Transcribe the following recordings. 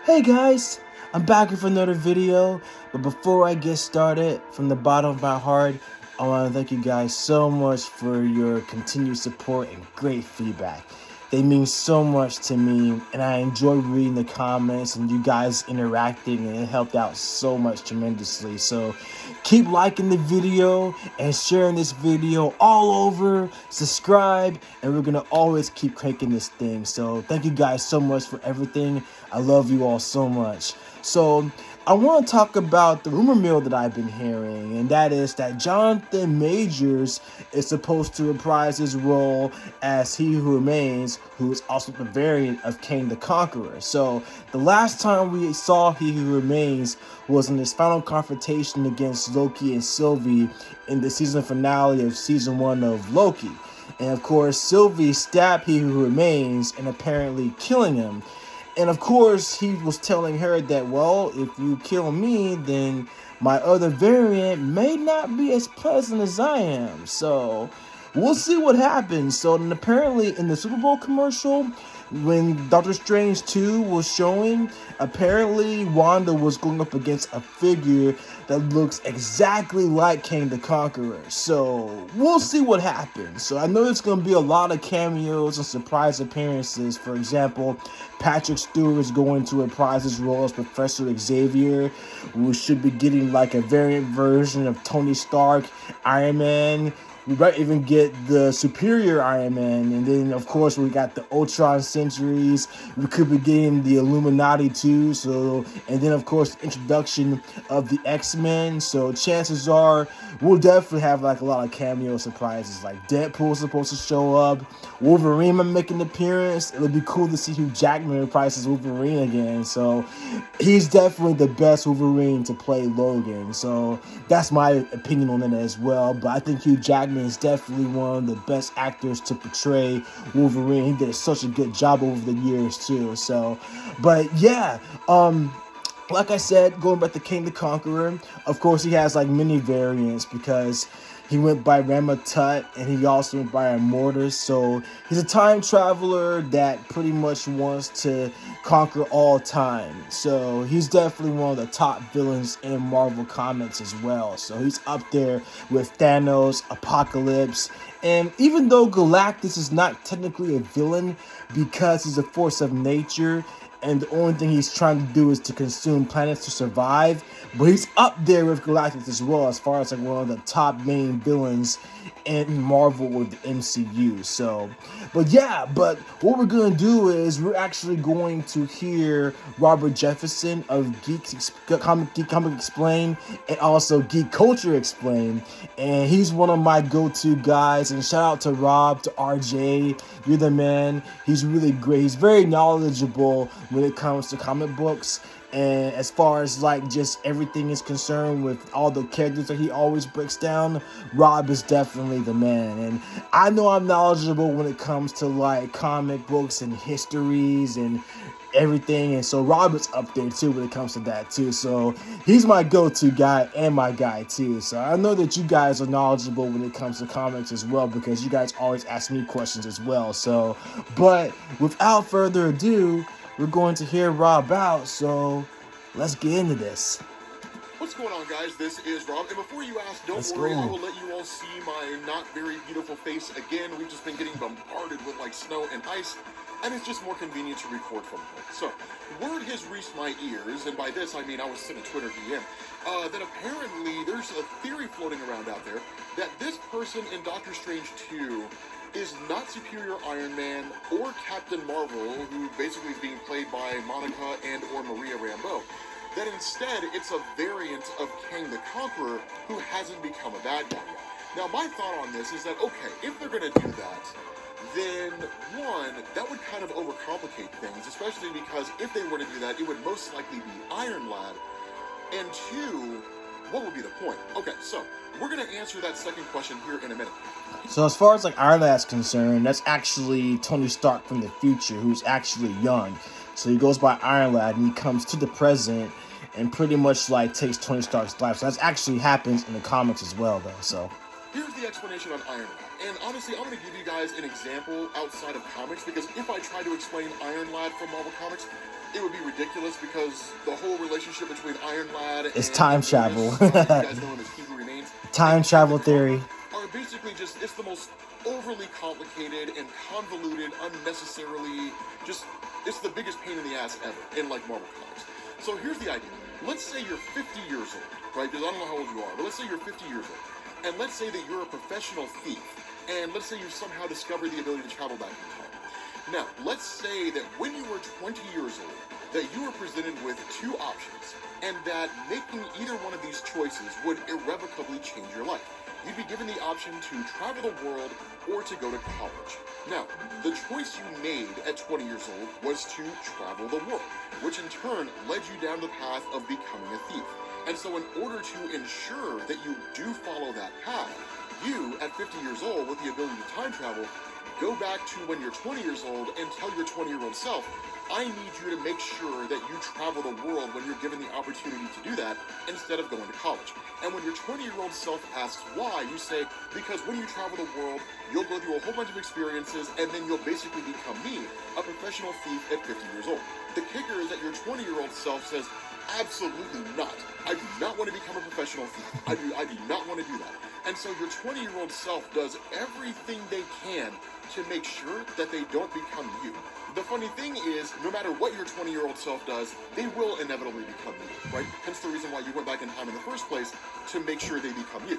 Hey guys, I'm back with another video, but before I get started, from the bottom of my heart, I want to thank you guys so much for your continued support and great feedback. They mean so much to me, and I enjoy reading the comments and you guys interacting, and it helped out so much tremendously. So keep liking the video and sharing this video all over, subscribe, and we're gonna always keep cranking this thing. So thank you guys so much for everything. I love you all so much. So I want to talk about the rumor mill that I've been hearing, and that is that Jonathan Majors is supposed to reprise his role as He Who Remains, who is also the variant of Kang the Conqueror. So the last time we saw He Who Remains was in his final confrontation against Loki and Sylvie in the season finale of season 1 of Loki. And of course, Sylvie stabbed He Who Remains and apparently killing him. And of course, he was telling her that, well, if you kill me, then my other variant may not be as pleasant as I am. So we'll see what happens. So then apparently in the Super Bowl commercial, when Doctor Strange 2 was showing, apparently Wanda was going up against a figure that looks exactly like Kang the Conqueror. So we'll see what happens. So I know there's going to be a lot of cameos and surprise appearances. For example, Patrick Stewart is going to reprise his role as Professor Xavier. We should be getting like a variant version of Tony Stark, Iron Man. We might even get the superior Iron Man, and then of course we got the Ultron Centuries. We could be getting the Illuminati too. So, and then of course the introduction of the X-Men. So chances are we'll definitely have like a lot of cameo surprises. Like Deadpool's supposed to show up, Wolverine might make an appearance. It'll be cool to see Hugh Jackman reprises Wolverine again. So he's definitely the best Wolverine to play Logan. So that's my opinion on it as well. But I think Hugh Jackman is definitely one of the best actors to portray Wolverine. He did such a good job over the years too. So, but yeah, like I said, going back to Kang the Conqueror, of course he has like many variants because he went by Rama Tut and he also went by Immortus. So he's a time traveler that pretty much wants to conquer all time. So he's definitely one of the top villains in Marvel Comics as well. So he's up there with Thanos, Apocalypse. And even though Galactus is not technically a villain because he's a force of nature, and the only thing he's trying to do is to consume planets to survive, but he's up there with Galactus as well as far as like one of the top main villains in Marvel or the MCU. So, but yeah, but what we're going to do is we're actually going to hear Robert Jefferson of Comic Explain and also Geek Culture Explain, and he's one of my go-to guys. And shout out to Rob, to RJ, you're the man. He's really great. He's very knowledgeable when it comes to comic books. And as far as like just everything is concerned with all the characters that he always breaks down, Rob is definitely the man. And I know I'm knowledgeable when it comes to like comic books and histories and everything, and so Rob is up there too when it comes to that too. So he's my go-to guy and my guy too. So I know that you guys are knowledgeable when it comes to comics as well, because you guys always ask me questions as well. So, but without further ado, we're going to hear Rob out, so let's get into this. What's going on, guys? This is Rob, and before you ask, don't worry, I will let you all see my not very beautiful face again. We've just been getting bombarded with like snow and ice, and it's just more convenient to record from home. So, word has reached my ears, and by this I mean I was sent a Twitter DM, that apparently there's a theory floating around out there that this person in Doctor Strange 2 is not Superior Iron Man or Captain Marvel, who basically is being played by Monica and or Maria Rambeau. That instead, it's a variant of Kang the Conqueror who hasn't become a bad guy yet. Now, my thought on this is that, okay, if they're going to do that, then one, that would kind of overcomplicate things, especially because if they were to do that, it would most likely be Iron Lad. And two, what would be the point? Okay, so we're going to answer that second question here in a minute. So as far as like Iron Lad's concerned, that's actually Tony Stark from the future, who's actually young. So he goes by Iron Lad and he comes to the present and pretty much like takes Tony Stark's life. So that actually happens in the comics as well, though. So here's the explanation on Iron Lad. And honestly, I'm going to give you guys an example outside of comics, because if I try to explain Iron Lad from Marvel Comics, it would be ridiculous because the whole relationship between Iron Lad it's and time travel. you guys know him as He Who Remains. Time travel theory. Are basically just, it's the most overly complicated and convoluted, unnecessarily, just, it's the biggest pain in the ass ever in, like, Marvel Comics. So here's the idea. Let's say you're 50 years old, right? Because I don't know how old you are, but let's say you're 50 years old. And let's say that you're a professional thief. And let's say you somehow discover the ability to travel back in time. Now, let's say that when you were 20 years old, that you were presented with two options, and that making either one of these choices would irrevocably change your life. You'd be given the option to travel the world or to go to college. Now, the choice you made at 20 years old was to travel the world, which in turn led you down the path of becoming a thief. And so in order to ensure that you do follow that path, you, at 50 years old, with the ability to time travel, go back to when you're 20 years old and tell your 20-year-old self, I need you to make sure that you travel the world when you're given the opportunity to do that instead of going to college. And when your 20-year-old self asks why, you say, because when you travel the world, you'll go through a whole bunch of experiences and then you'll basically become me, a professional thief at 50 years old. The kicker is that your 20-year-old self says, absolutely not. I do not want to become a professional thief. I do not want to do that. And so your 20-year-old self does everything they can to make sure that they don't become you. The funny thing is, no matter what your 20-year-old self does, they will inevitably become you, right? Hence the reason why you went back in time in the first place, to make sure they become you.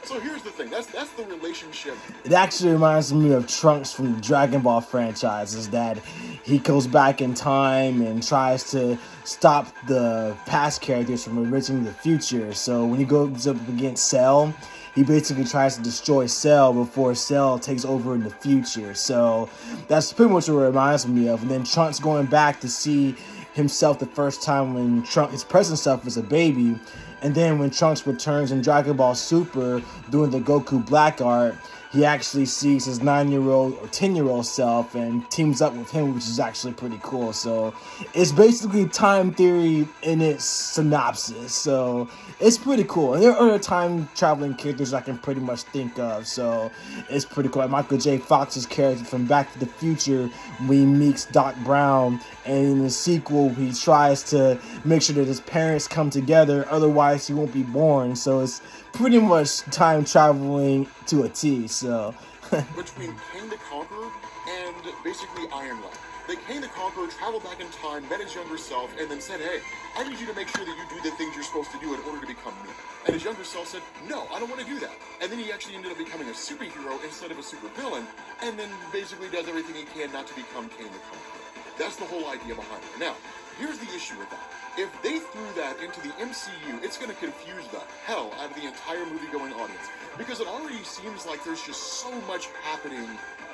So here's the thing, that's the relationship. It actually reminds me of Trunks from the Dragon Ball franchise, is that he goes back in time and tries to stop the past characters from originating the future. So when he goes up against Cell, he basically tries to destroy Cell before Cell takes over in the future. So that's pretty much what it reminds me of. And then Trunks going back to see himself the first time when his present self was a baby. And then when Trunks returns in Dragon Ball Super doing the Goku Black art, he actually sees his 9-year-old or 10-year-old self and teams up with him, which is actually pretty cool. So it's basically time theory in its synopsis. So it's pretty cool. And there are other time traveling characters I can pretty much think of. So it's pretty cool. Like Michael J. Fox's character from Back to the Future, when he meets Doc Brown, and in the sequel he tries to make sure that his parents come together, otherwise he won't be born. So it's pretty much time traveling to a T. So between Kang the Conqueror and basically Iron Lad. That Kang the Conqueror traveled back in time, met his younger self, and then said, hey, I need you to make sure that you do the things you're supposed to do in order to become me. And his younger self said, no, I don't want to do that. And then he actually ended up becoming a superhero instead of a supervillain, and then basically does everything he can not to become Kang the Conqueror. That's the whole idea behind it. Now, here's the issue with that. If they threw that into the MCU, it's going to confuse the hell out of the entire movie-going audience. Because it already seems like there's just so much happening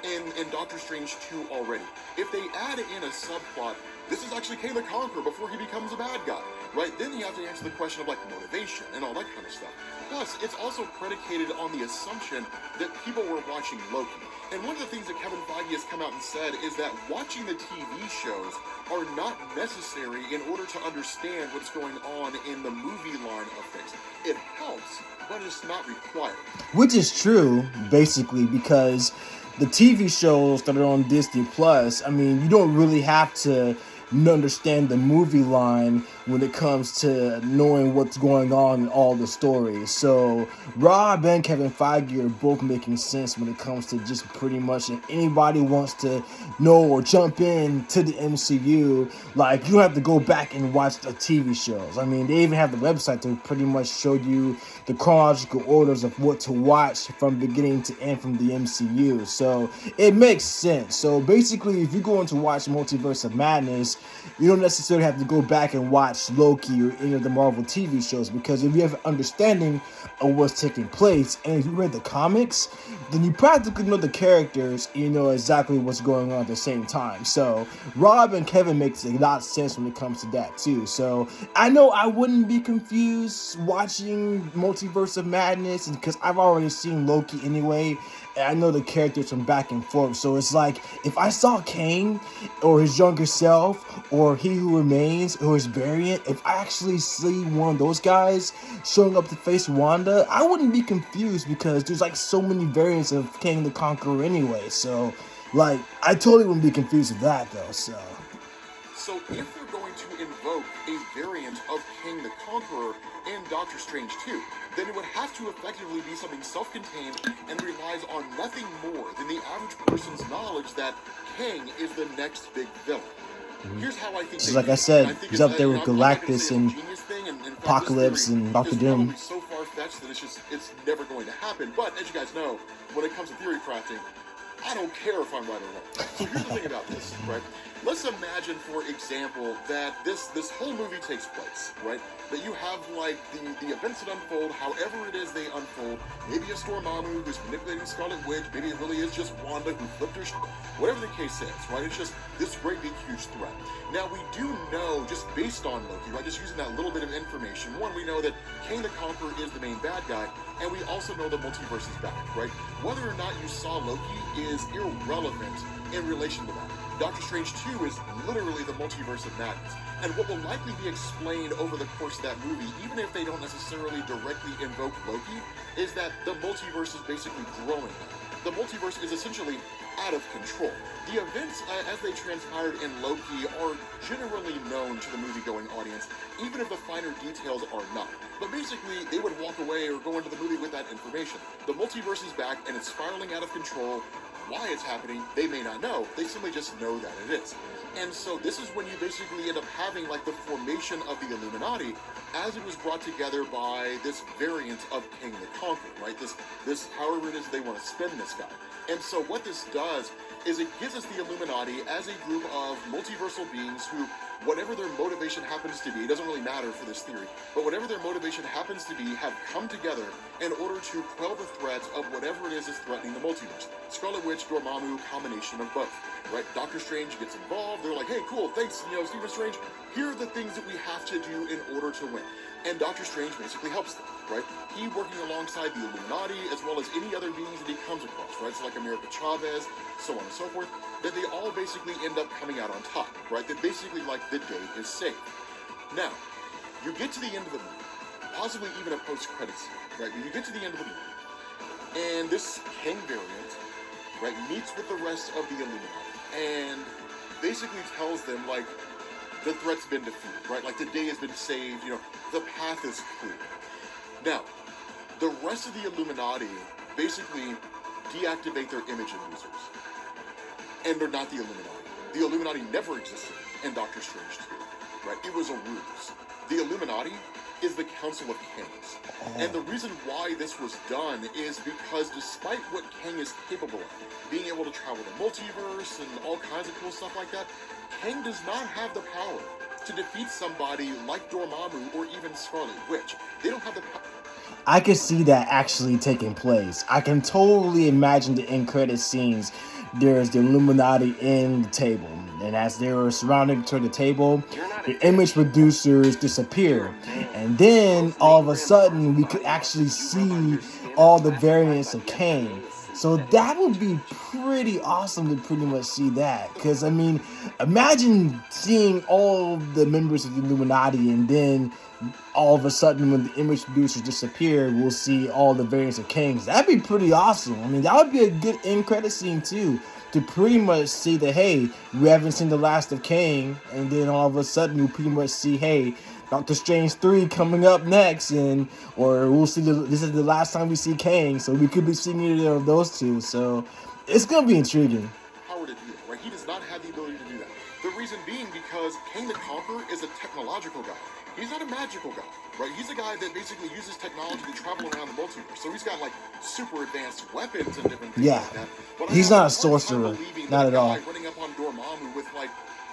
in Doctor Strange 2 already. If they add in a subplot, this is actually Kang the Conqueror before he becomes a bad guy, right? Then you have to answer the question of, like, motivation and all that kind of stuff. Plus, it's also predicated on the assumption that people were watching Loki. And one of the things that Kevin Feige has come out and said is that watching the TV shows are not necessary in order to understand what's going on in the movie line of things. It helps, but it's not required. Which is true, basically, because the TV shows that are on Disney Plus, I mean, you don't really have to understand the movie line when it comes to knowing what's going on in all the stories. So Rob and Kevin Feige are both making sense when it comes to just pretty much if anybody wants to know or jump in to the MCU, like, you don't have to go back and watch the TV shows. I mean, they even have the website to pretty much show you the chronological orders of what to watch from beginning to end from the MCU. So it makes sense. So basically, if you're going to watch Multiverse of Madness, you don't necessarily have to go back and watch Loki or any of the Marvel TV shows, because if you have an understanding of what's taking place and if you read the comics, then you practically know the characters and you know exactly what's going on at the same time. So Rob and Kevin makes a lot of sense when it comes to that too. So I know I wouldn't be confused watching Multiverse of Madness because I've already seen Loki anyway, and I know the characters from back and forth. So it's like, if I saw Kang or his younger self or He Who Remains or his variant, if I actually see one of those guys showing up to face Wanda, I wouldn't be confused because there's like so many variants of Kang the Conqueror anyway. So like, I totally wouldn't be confused with that though. So if they're going to invoke a variant of Kang the Conqueror in Doctor Strange 2, then it would have to effectively be something self-contained and relies on nothing more than the average person's knowledge that Kang is the next big villain. Here's how I think. So like I said, he's up there with Galactus and Apocalypse and Doctor Doom. So far-fetched that it's never going to happen. But as you guys know, when it comes to theory crafting, I don't care if I'm right or wrong. So here's the thing about this, right? Let's imagine, for example, that this whole movie takes place, right? That you have, like, the events that unfold, however it is they unfold. Maybe it's Dormammu who's manipulating Scarlet Witch. Maybe it really is just Wanda who flipped her whatever the case is, right? It's just this great big huge threat. Now, we do know, just based on Loki, right, just using that little bit of information, one, we know that Kang the Conqueror is the main bad guy, and we also know the multiverse is back, right? Whether or not you saw Loki is irrelevant in relation to that. Doctor Strange 2 is literally the Multiverse of Madness. And what will likely be explained over the course of that movie, even if they don't necessarily directly invoke Loki, is that the multiverse is basically growing. The multiverse is essentially out of control. The events as they transpired in Loki are generally known to the movie-going audience, even if the finer details are not. But basically, they would walk away or go into the movie with that information. The multiverse is back and it's spiraling out of control. Why it's happening, they may not know. They simply just know that it is. And so this is when you basically end up having like the formation of the Illuminati as it was brought together by this variant of Kang the Conqueror, right? This however it is they want to spin this guy. And so what this does is it gives us the Illuminati as a group of multiversal beings who, whatever their motivation happens to be, it doesn't really matter for this theory, but whatever their motivation happens to be, have come together in order to quell the threat of whatever it is that's threatening the multiverse. Scarlet Witch, Dormammu, combination of both, right? Doctor Strange gets involved. They're like, hey, cool, thanks, Stephen Strange. Here are the things that we have to do in order to win. And Doctor Strange basically helps them, right? He working alongside the Illuminati as well as any other beings that he comes across, right? So like America Chavez, so on and so forth, that they all basically end up coming out on top, right? That basically like the day is saved. Now, you get to the end of the movie, possibly even a post-credit scene, right? You get to the end of the movie, and this Kang variant, right, meets with the rest of the Illuminati, and basically tells them, like, the threat's been defeated, right? Like, the day has been saved, the path is clear. Now, the rest of the Illuminati basically deactivate their imaging users. And they're not the Illuminati. The Illuminati never existed in Doctor Strange 2, right? It was a ruse. The Illuminati is the Council of Kangs. And the reason why this was done is because despite what Kang is capable of, being able to travel the multiverse and all kinds of cool stuff like that, Kang does not have the power to defeat somebody like Dormammu or even Scarlet Witch. They don't have the power. I can see that actually taking place. I can totally imagine the end credit scenes. There's the Illuminati in the table, and as they were surrounding to the table, the image producers disappear, and then all of a sudden we could actually see all the variants of Kang. So that would be pretty awesome to pretty much see that. Because, I mean, imagine seeing all the members of the Illuminati and then all of a sudden when the image producers disappear, we'll see all the variants of Kangs. That'd be pretty awesome. I mean, that would be a good end credit scene too. To pretty much see that, hey, we haven't seen the last of Kang. And then all of a sudden we pretty much see, hey, Doctor Strange 3 coming up next, or we'll see this is the last time we see Kang, so we could be seeing either of those two. So it's gonna be intriguing. Power to do it, right? He does not have the ability to do that. The reason being because Kang the Conqueror is a technological guy. He's not a magical guy, right? He's a guy that basically uses technology to travel around the multiverse. So he's got like super advanced weapons and different things like that. But he's not a sorcerer, not at all. Running up on Dormammu with like,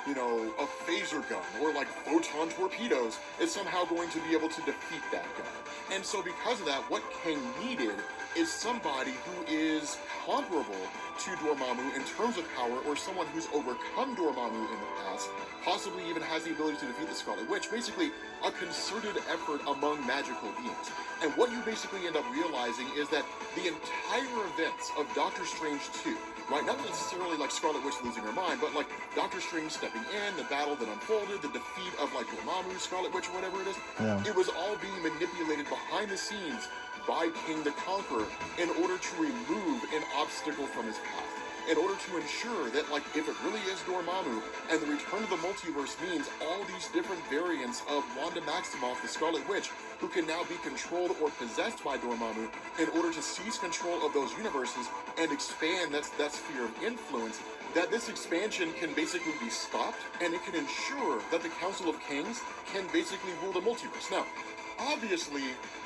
a phaser gun or like photon torpedoes is somehow going to be able to defeat that guy. And so because of that, what Kang needed is somebody who is comparable to Dormammu in terms of power, or someone who's overcome Dormammu in the past, possibly even has the ability to defeat the Scarlet Witch. Basically, a concerted effort among magical beings. And what you basically end up realizing is that the entire events of Doctor Strange 2, right, not necessarily like Scarlet Witch losing her mind, but like Doctor Strange stepping in, the battle that unfolded, the defeat of like Dormammu, Scarlet Witch, or whatever it is, it was all being manipulated behind the scenes by Kang the Conqueror in order to remove an obstacle from his path. in order to ensure that, like, if it really is Dormammu, and the return of the multiverse means all these different variants of Wanda Maximoff, the Scarlet Witch, who can now be controlled or possessed by Dormammu, in order to seize control of those universes and expand that sphere of influence, that this expansion can basically be stopped, and it can ensure that the Council of Kings can basically rule the multiverse. Now, obviously,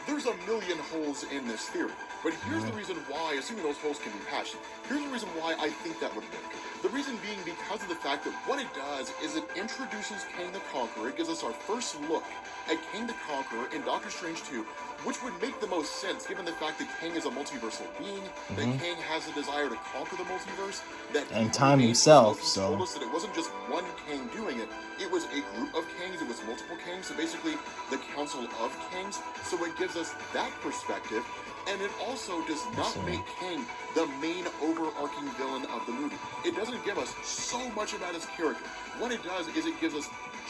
there's a million holes in this theory, but here's the reason why, assuming those holes can be patched, here's the reason why I think that would work. The reason being because of the fact that what it does is it introduces Kang the Conqueror. It gives us our first look at Kang the Conqueror in Doctor Strange 2, which would make the most sense given the fact that Kang is a multiversal being, that Kang has a desire to conquer the multiverse, that and time himself, so told us that it wasn't just one Kang doing it, it was a group of Kangs, it was multiple Kangs, so basically the Council of Kangs, so it gives us that perspective, and it also does not make Kang the main overarching villain of the movie. It doesn't give us so much about his character. What it does is it gives us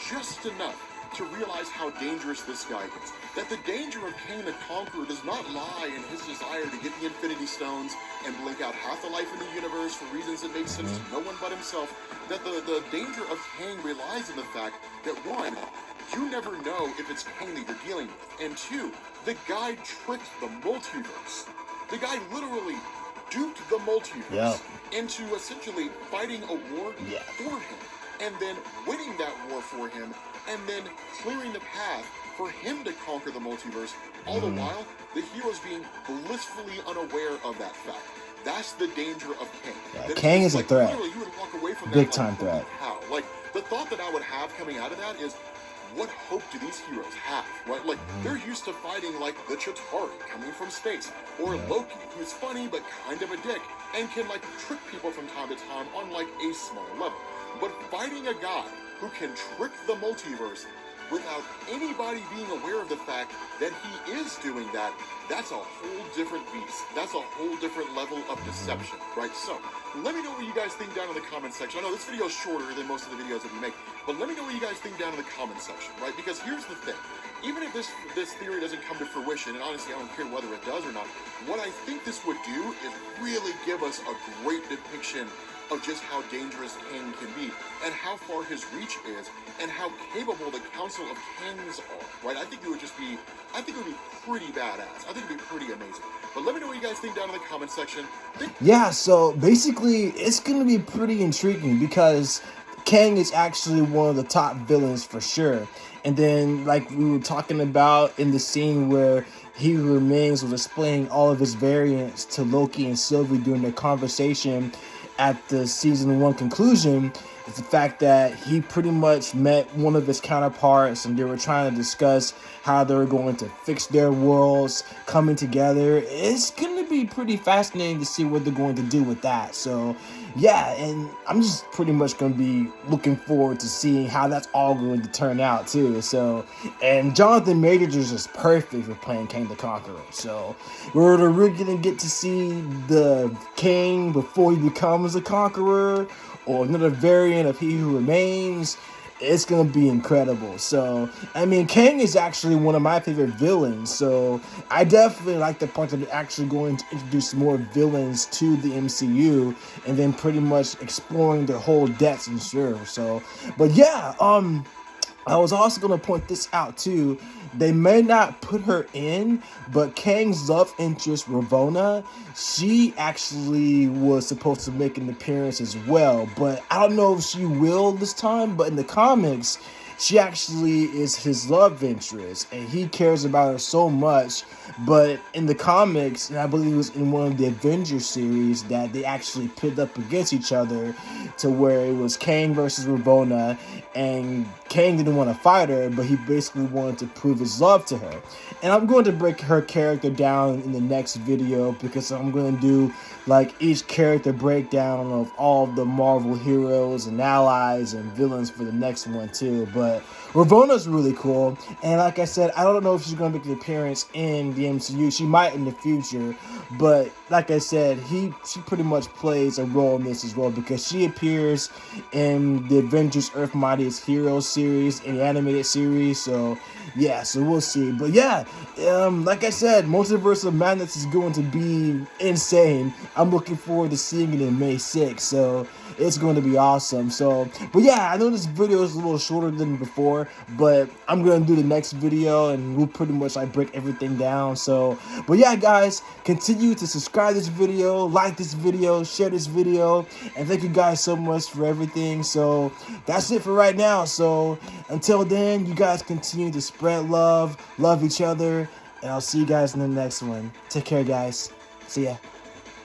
just enough to realize how dangerous this guy is. That the danger of Kang the Conqueror does not lie in his desire to get the Infinity Stones and blink out half the life in the universe for reasons that make sense to no one but himself. That the danger of Kang relies in the fact that, one, you never know if it's Kang that you're dealing with, and two, the guy tricked the multiverse. The guy literally duped the multiverse into essentially fighting a war for him, and then winning that war for him, and then clearing the path for him to conquer the multiverse, all the while the heroes being blissfully unaware of that fact. That's the danger of Kang. Yeah, Kang is a threat. Literally, you would walk away from that big time threat. How? Like, the thought that I would have coming out of that is, what hope do these heroes have, right? Like, they're used to fighting, like, the Chitauri coming from space, or Loki, who's funny but kind of a dick, and can, like, trick people from time to time on, like, a small level. But fighting a guy who can trick the multiverse without anybody being aware of the fact that he is doing that, that's a whole different beast. That's a whole different level of deception, right? So, let me know what you guys think down in the comment section. I know this video is shorter than most of the videos that we make, but let me know what you guys think down in the comment section, right? Because here's the thing. Even if this theory doesn't come to fruition, and honestly I don't care whether it does or not, what I think this would do is really give us a great depiction of just how dangerous Kang can be, and how far his reach is, and how capable the Council of Kangs are, right? I think it would be pretty badass. I think it would be pretty amazing. But let me know what you guys think down in the comment section. Yeah, so basically, it's going to be pretty intriguing, because Kang is actually one of the top villains for sure. And then, like we were talking about in the scene where He Who Remains was displaying all of his variants to Loki and Sylvie during their conversation at the season 1 conclusion, is the fact that he pretty much met one of his counterparts and they were trying to discuss how they were going to fix their worlds coming together. It's going to be pretty fascinating to see what they're going to do with that. So yeah, and I'm just pretty much going to be looking forward to seeing how that's all going to turn out too. So, and Jonathan Majors is just perfect for playing Kang the Conqueror. So we're really going to get to see the Kang before he becomes a conqueror, or another variant of He Who Remains. It's going to be incredible. So, I mean, Kang is actually one of my favorite villains. So, I definitely like the part that they're actually going to introduce more villains to the MCU, and then pretty much exploring their whole depths and sure. So, but yeah, I was also going to point this out too. They may not put her in, but Kang's love interest, Ravonna, she actually was supposed to make an appearance as well. But I don't know if she will this time, but in the comics, she actually is his love interest, and he cares about her so much. But in the comics, and I believe it was in one of the Avengers series, that they actually pitted up against each other to where it was Kang versus Ravonna, and Kang didn't want to fight her, but he basically wanted to prove his love to her. And I'm going to break her character down in the next video, because I'm going to do like each character breakdown of all the Marvel heroes and allies and villains for the next one too. But Ravonna's really cool, and like I said, I don't know if she's going to make an appearance in the MCU. She might in the future, But like I said, she pretty much plays a role in this as well, because she appears in the Avengers Earth Mightiest Heroes series, in the animated series. So yeah, so we'll see. But yeah, like I said, Multiverse of Madness is going to be insane. I'm looking forward to seeing it in May 6th. So it's going to be awesome. So, but yeah, I know this video is a little shorter than before, but I'm going to do the next video and we'll pretty much like break everything down. So, but yeah, guys, continue to subscribe to this video, like this video, share this video, and thank you guys so much for everything. So that's it for right now. So until then, you guys continue to spread love, love each other, and I'll see you guys in the next one. Take care, guys. See ya.